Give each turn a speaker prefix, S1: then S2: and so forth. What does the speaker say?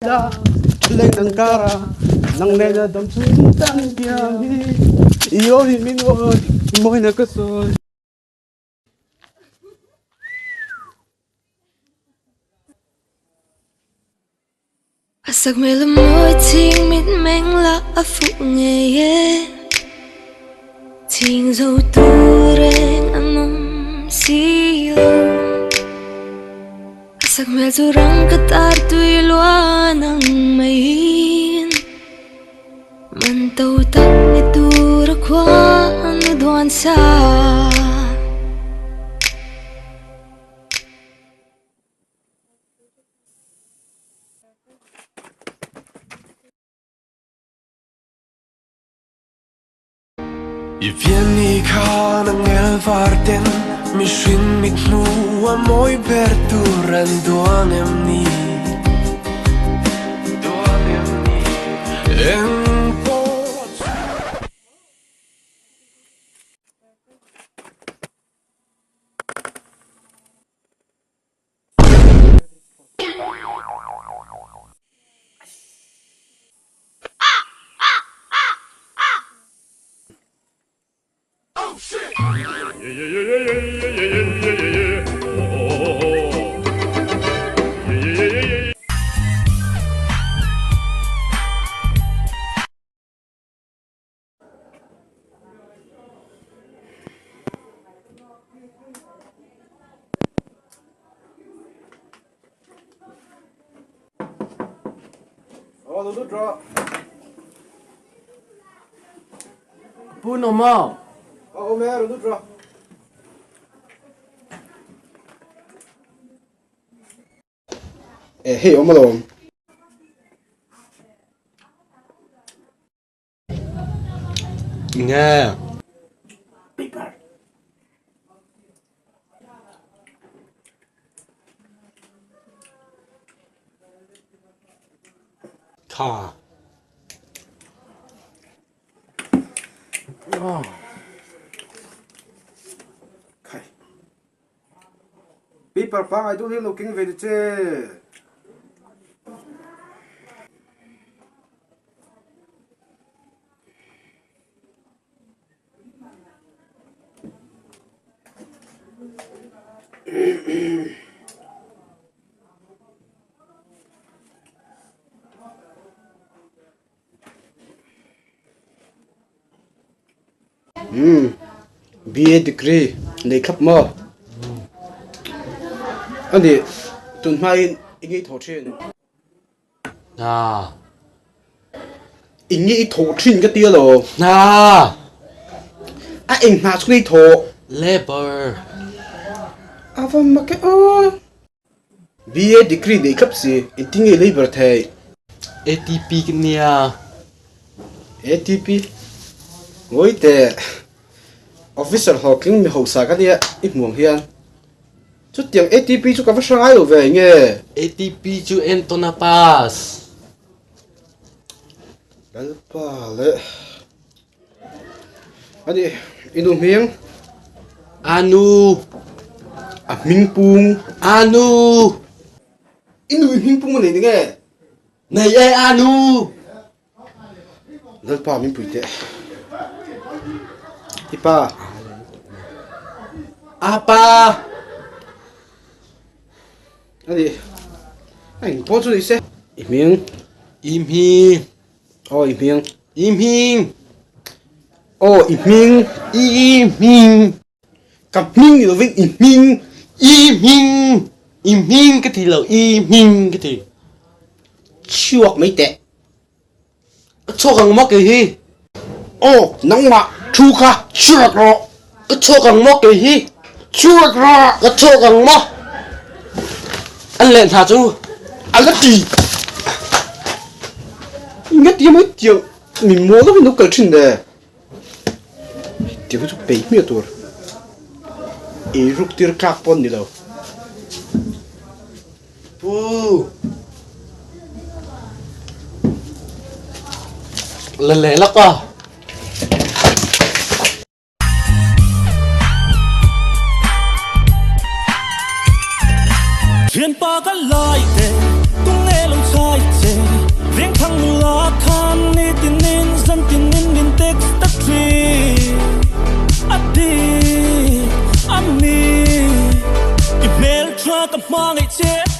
S1: da lên nang cara nang lên là đầm xuống tan kia yêu thì mình ơi môi nó có rồi
S2: Asak mela moi ting mit meng la afu nghe ting dâu tu reng amom si lo Asak mel tu rang katar tui lua nang mayin man tau tak ni tu ra kwa anu duan sa
S3: I vieni kana ngel varten mi shin mit nu a moi per turan duanem ni en po
S1: oh du draw
S4: Pun normal.
S1: oh mẹ du draw hey ông malom
S4: Nghe. Tawh.
S1: kai people pang I don't looking về chứ BA degree lấy cấp mơ anh đi tuần mai anh ấy thổ chuyện
S4: À.
S1: anh ấy thổ chuyện cái tiêu rồi
S4: À.
S1: anh nào xuống đi thổ
S4: Labor.
S1: vâng mà cái BA degree lấy cấp gì anh tiếng ấy lấy bờ thầy
S4: ATP cái nia.
S1: ATP ngồi tệ officer họ kinh mi hậu sa cái này ít muộn hiền chút tiếng ATP chút cái phát sáng ai về nghe
S4: ATP chu Antona Pass.
S1: cái ba lệ anh đi inu miếng
S4: Anu.
S1: minh pung
S4: Anu.
S1: inu minh pung này nghe
S4: Này ai Anu.
S1: rất ba minh pui tệ ipa
S4: Apa?
S1: anh đi anh bỏ chỗ đi xe miếng
S4: Im hi.
S1: miếng
S4: Im hi.
S1: miếng
S4: Im hi.
S1: cầm miếng gì đó với miếng
S4: Im hi. Im hi cái thì là im hi cái thì.
S1: chuột mấy tệ
S4: Cho càng mắc cái hi.
S1: nóng mà chu kha
S4: Chuột rồi. Cho càng mắc cái hi. Chuột rồi. Cho càng mắc. Anh lên thả chú.
S1: anh cái gì nghe tiếng mấy tiếng mình mua nó nó cỡ chuyện đấy tiếng chút bể miệt rồi ý rút tiền carbon đi đâu
S4: Lần lẽ lắc à.
S5: Riêng ba cái lại để tung nghe lòng sai cầm mang ngày chết